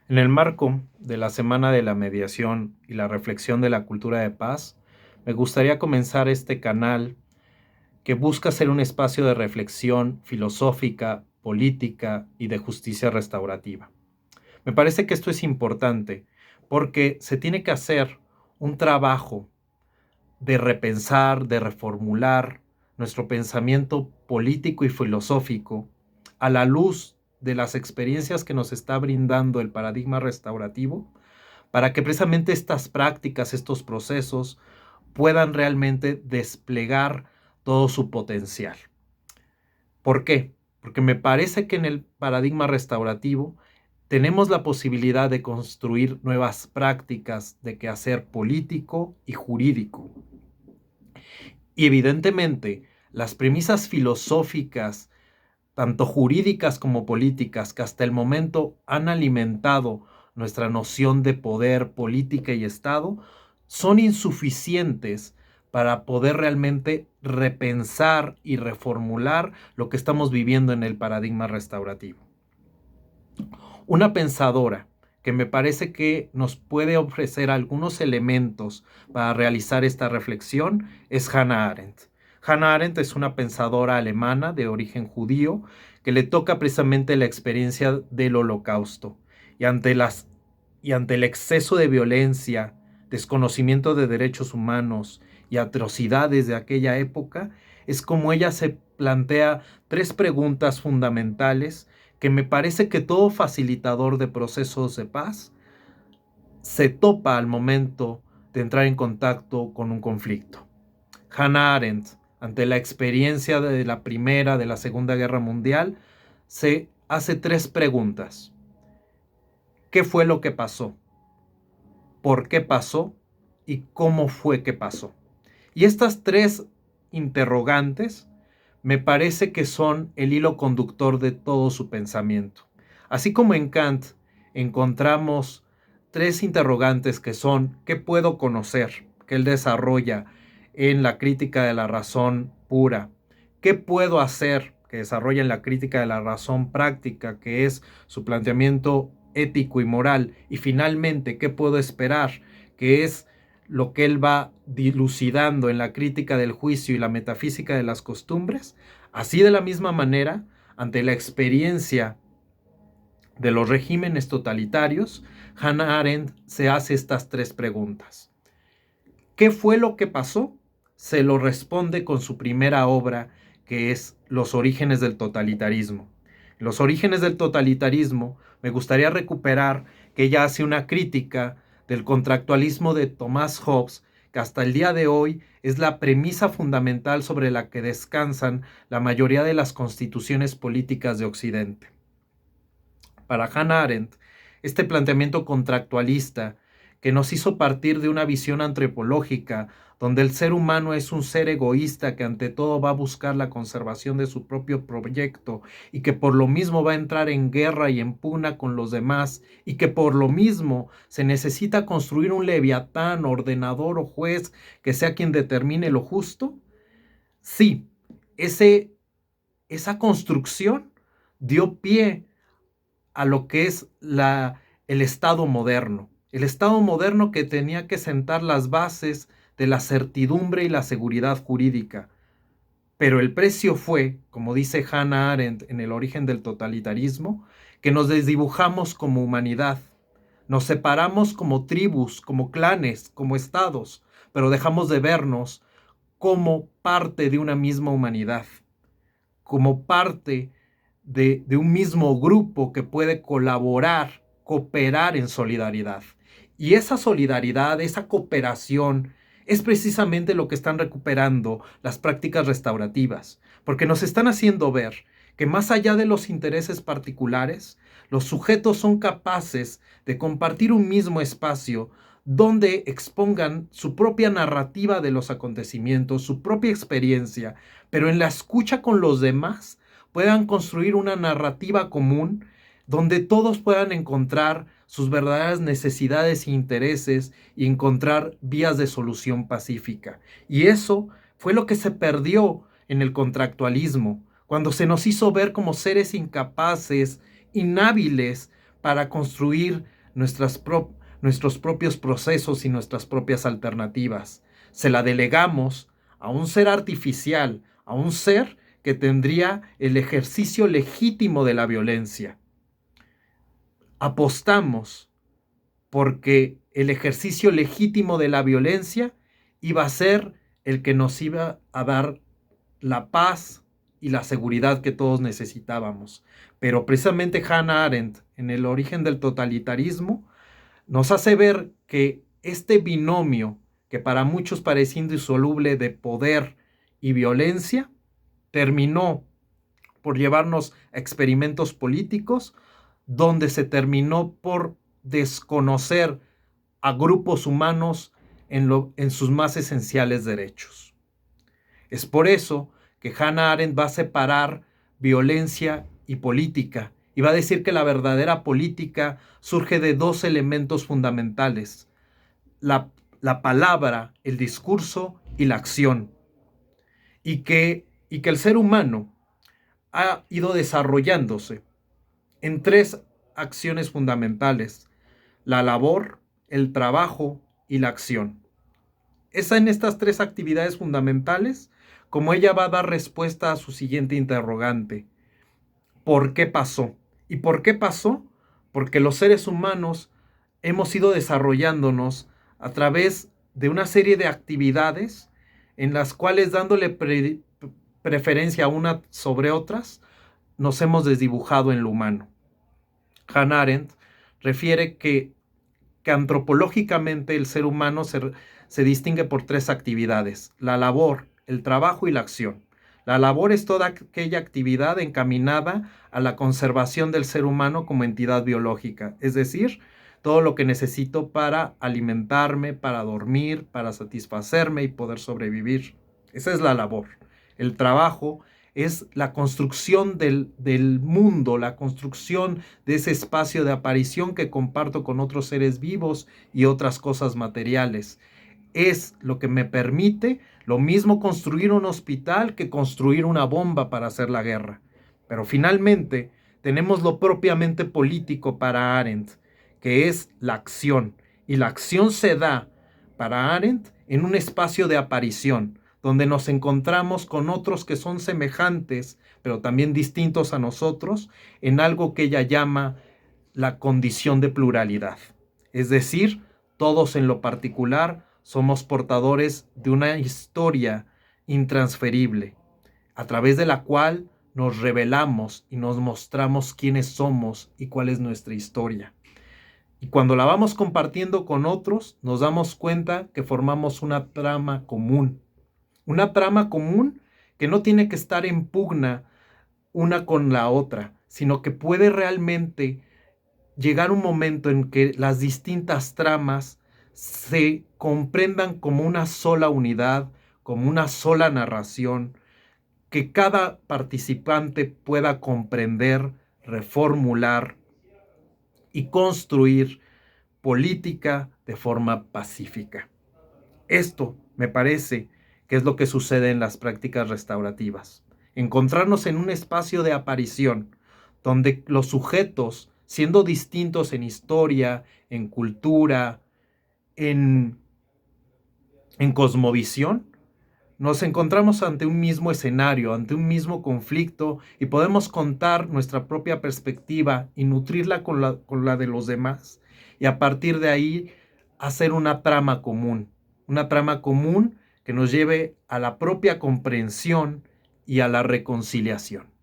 En el marco de la Semana de la Mediación y la reflexión de la cultura de paz, me gustaría comenzar este canal que busca ser un espacio de reflexión filosófica, política y de justicia restaurativa. Me parece que esto es importante porque se tiene que hacer un trabajo de repensar, de reformular nuestro pensamiento político y filosófico a la luz de las experiencias que nos está brindando el paradigma restaurativo, para que precisamente estas prácticas, estos procesos, puedan realmente desplegar todo su potencial. ¿Por qué? Porque me parece que en el paradigma restaurativo tenemos la posibilidad de construir nuevas prácticas de quehacer político y jurídico. Y evidentemente, las premisas filosóficas, tanto jurídicas como políticas, que hasta el momento han alimentado nuestra noción de poder, política y Estado, son insuficientes para poder realmente repensar y reformular lo que estamos viviendo en el paradigma restaurativo. Una pensadora que me parece que nos puede ofrecer algunos elementos para realizar esta reflexión es Hannah Arendt. Hannah Arendt es una pensadora alemana de origen judío que le toca precisamente la experiencia del Holocausto y ante el exceso de violencia, desconocimiento de derechos humanos y atrocidades de aquella época, es como ella se plantea tres preguntas fundamentales que me parece que todo facilitador de procesos de paz se topa al momento de entrar en contacto con un conflicto. Hannah Arendt, ante la experiencia de la Primera, de la Segunda Guerra Mundial, se hace tres preguntas. ¿Qué fue lo que pasó? ¿Por qué pasó? ¿Y cómo fue que pasó? Y estas tres interrogantes me parece que son el hilo conductor de todo su pensamiento. Así como en Kant encontramos tres interrogantes que son ¿qué puedo conocer?, que él desarrolla en la crítica de la razón pura. ¿Qué puedo hacer?, que desarrolla en la crítica de la razón práctica, que es su planteamiento ético y moral. Y finalmente, ¿qué puedo esperar?, que es lo que él va dilucidando en la crítica del juicio y la metafísica de las costumbres. Así, de la misma manera, ante la experiencia de los regímenes totalitarios, Hannah Arendt se hace estas tres preguntas. ¿Qué fue lo que pasó? Se lo responde con su primera obra, que es Los orígenes del totalitarismo. Los orígenes del totalitarismo me gustaría recuperar que ella hace una crítica del contractualismo de Thomas Hobbes, que hasta el día de hoy es la premisa fundamental sobre la que descansan la mayoría de las constituciones políticas de Occidente. Para Hannah Arendt, este planteamiento contractualista que nos hizo partir de una visión antropológica donde el ser humano es un ser egoísta que ante todo va a buscar la conservación de su propio proyecto y que por lo mismo va a entrar en guerra y en pugna con los demás y que por lo mismo se necesita construir un leviatán, ordenador o juez que sea quien determine lo justo. Sí, esa construcción dio pie a lo que es el Estado moderno. El Estado moderno que tenía que sentar las bases de la certidumbre y la seguridad jurídica. Pero el precio fue, como dice Hannah Arendt en El origen del totalitarismo, que nos desdibujamos como humanidad. Nos separamos como tribus, como clanes, como estados, pero dejamos de vernos como parte de una misma humanidad, como parte de un mismo grupo que puede colaborar, cooperar en solidaridad. Y esa solidaridad, esa cooperación, es precisamente lo que están recuperando las prácticas restaurativas, porque nos están haciendo ver que más allá de los intereses particulares, los sujetos son capaces de compartir un mismo espacio donde expongan su propia narrativa de los acontecimientos, su propia experiencia, pero en la escucha con los demás puedan construir una narrativa común donde todos puedan encontrar sus verdaderas necesidades e intereses y encontrar vías de solución pacífica. Y eso fue lo que se perdió en el contractualismo, cuando se nos hizo ver como seres incapaces, inhábiles para construir nuestros propios procesos y nuestras propias alternativas. Se la delegamos a un ser artificial, a un ser que tendría el ejercicio legítimo de la violencia. Apostamos porque el ejercicio legítimo de la violencia iba a ser el que nos iba a dar la paz y la seguridad que todos necesitábamos. Pero precisamente Hannah Arendt, en El origen del totalitarismo, nos hace ver que este binomio, que para muchos parecía indisoluble de poder y violencia, terminó por llevarnos a experimentos políticos donde se terminó por desconocer a grupos humanos en sus más esenciales derechos. Es por eso que Hannah Arendt va a separar violencia y política y va a decir que la verdadera política surge de dos elementos fundamentales: la palabra, el discurso y la acción. Y que el ser humano ha ido desarrollándose en tres acciones fundamentales: la labor, el trabajo y la acción. Es en estas tres actividades fundamentales como ella va a dar respuesta a su siguiente interrogante: ¿por qué pasó? ¿Y por qué pasó? Porque los seres humanos hemos ido desarrollándonos a través de una serie de actividades en las cuales, dándole preferencia a una sobre otras, nos hemos desdibujado en lo humano. Hannah Arendt refiere que antropológicamente el ser humano se distingue por tres actividades: la labor, el trabajo y la acción. La labor es toda aquella actividad encaminada a la conservación del ser humano como entidad biológica, es decir, todo lo que necesito para alimentarme, para dormir, para satisfacerme y poder sobrevivir. Esa es la labor. El trabajo es la construcción del mundo, la construcción de ese espacio de aparición que comparto con otros seres vivos y otras cosas materiales. Es lo que me permite lo mismo construir un hospital que construir una bomba para hacer la guerra. Pero finalmente tenemos lo propiamente político para Arendt, que es la acción. Y la acción se da para Arendt en un espacio de aparición, donde nos encontramos con otros que son semejantes, pero también distintos a nosotros, en algo que ella llama la condición de pluralidad. Es decir, todos en lo particular somos portadores de una historia intransferible, a través de la cual nos revelamos y nos mostramos quiénes somos y cuál es nuestra historia. Y cuando la vamos compartiendo con otros, nos damos cuenta que formamos una trama común. Una trama común que no tiene que estar en pugna una con la otra, sino que puede realmente llegar un momento en que las distintas tramas se comprendan como una sola unidad, como una sola narración, que cada participante pueda comprender, reformular y construir política de forma pacífica. Esto me parece que es lo que sucede en las prácticas restaurativas. Encontrarnos en un espacio de aparición donde los sujetos, siendo distintos en historia, en cultura, en cosmovisión, nos encontramos ante un mismo escenario, ante un mismo conflicto, y podemos contar nuestra propia perspectiva y nutrirla con la de los demás, y a partir de ahí hacer una trama común que nos lleve a la propia comprensión y a la reconciliación.